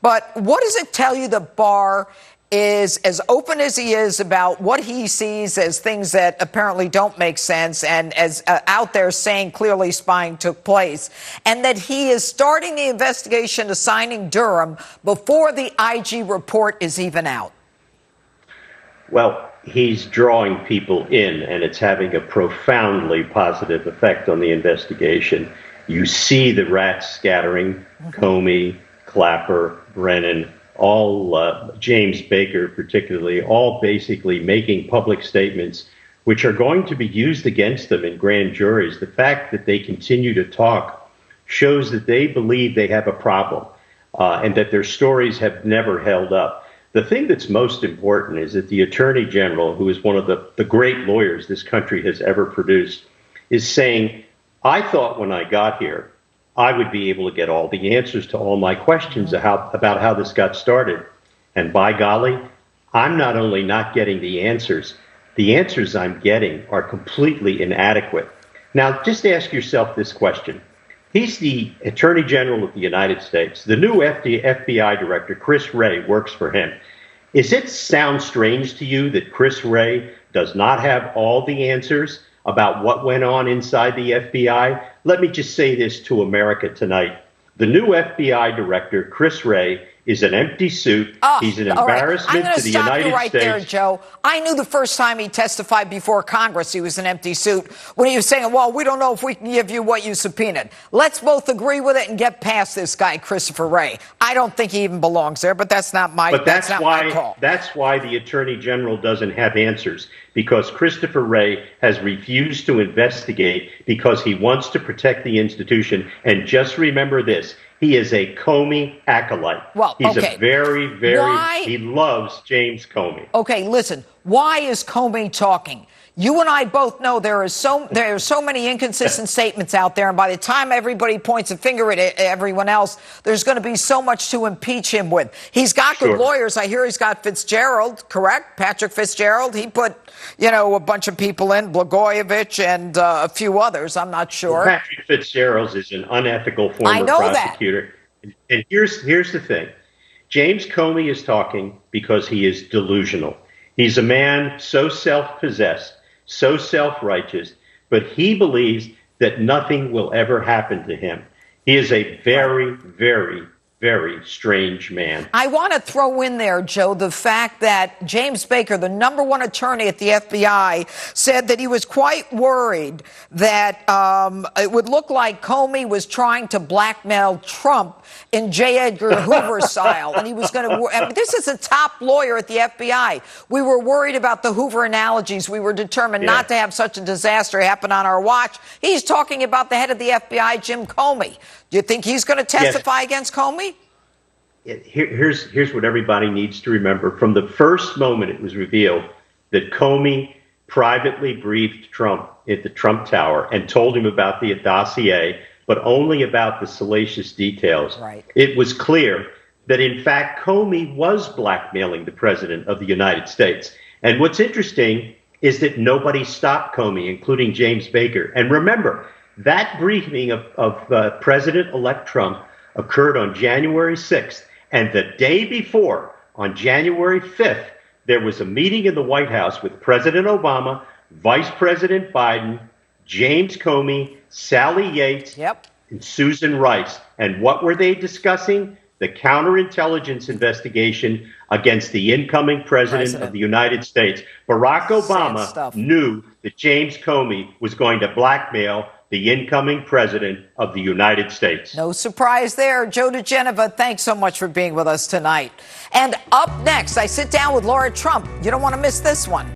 But what does it tell you that Barr is as open as he is about what he sees as things that apparently don't make sense, and as out there saying clearly spying took place, and that he is starting the investigation assigning Durham before the IG report is even out? Well, he's drawing people in, and it's having a profoundly positive effect on the investigation. You see the rats scattering, Comey, Clapper, Brennan, all James Baker particularly, all basically making public statements which are going to be used against them in grand juries. The fact that they continue to talk shows that they believe they have a problem and that their stories have never held up. The thing that's most important is that the Attorney General, who is one of the great lawyers this country has ever produced, is saying, I thought when I got here, I would be able to get all the answers to all my questions about how this got started. And by golly, I'm not only not getting the answers I'm getting are completely inadequate. Now, just ask yourself this question. He's the Attorney General of the United States. The new FBI Director, Chris Wray, works for him. Is it sound strange to you that Chris Wray does not have all the answers about what went on inside the FBI? Let me just say this to America tonight. The new FBI Director, Chris Wray, is an empty suit. He's an embarrassment to the United States. I'm going to stop you right there, Joe. I knew the first time he testified before Congress he was an empty suit when he was saying, well, we don't know if we can give you what you subpoenaed. Let's both agree with it and get past this guy, Christopher Wray. I don't think he even belongs there, but that's not my call. That's why the Attorney General doesn't have answers, because Christopher Wray has refused to investigate because he wants to protect the institution. And just remember this. He is a Comey acolyte. Well, he's a he loves James Comey. Okay, listen, why is Comey talking? You and I both know there are so many inconsistent statements out there, and by the time everybody points a finger at everyone else, there's going to be so much to impeach him with. He's got good lawyers. I hear he's got Fitzgerald, correct? Patrick Fitzgerald. He put, a bunch of people in, Blagojevich and a few others. I'm not sure. Well, Patrick Fitzgerald is an unethical former prosecutor. And here's the thing. James Comey is talking because he is delusional. He's a man so self-possessed, so self-righteous, but he believes that nothing will ever happen to him. He is a very, very, very strange man. I want to throw in there, Joe, the fact that James Baker, the number one attorney at the FBI, said that he was quite worried that it would look like Comey was trying to blackmail Trump in J. Edgar Hoover style. And he was going to, this is a top lawyer at the FBI. We were worried about the Hoover analogies. We were determined not to have such a disaster happen on our watch. He's talking about the head of the FBI, Jim Comey. Do you think he's going to testify against Comey? Here's what everybody needs to remember. From the first moment it was revealed that Comey privately briefed Trump at the Trump Tower and told him about the dossier, but only about the salacious details. Right. It was clear that, in fact, Comey was blackmailing the president of the United States. And what's interesting is that nobody stopped Comey, including James Baker. And remember, that briefing of President-elect Trump occurred on January 6th. And the day before, on January 5th, there was a meeting in the White House with President Obama, Vice President Biden, James Comey, Sally Yates, and Susan Rice. And what were they discussing? The counterintelligence investigation against the incoming president of the United States. Barack Obama knew that James Comey was going to blackmail the incoming president of the United States. No surprise there. Joe DeGenova, thanks so much for being with us tonight. And up next, I sit down with Laura Trump. You don't want to miss this one.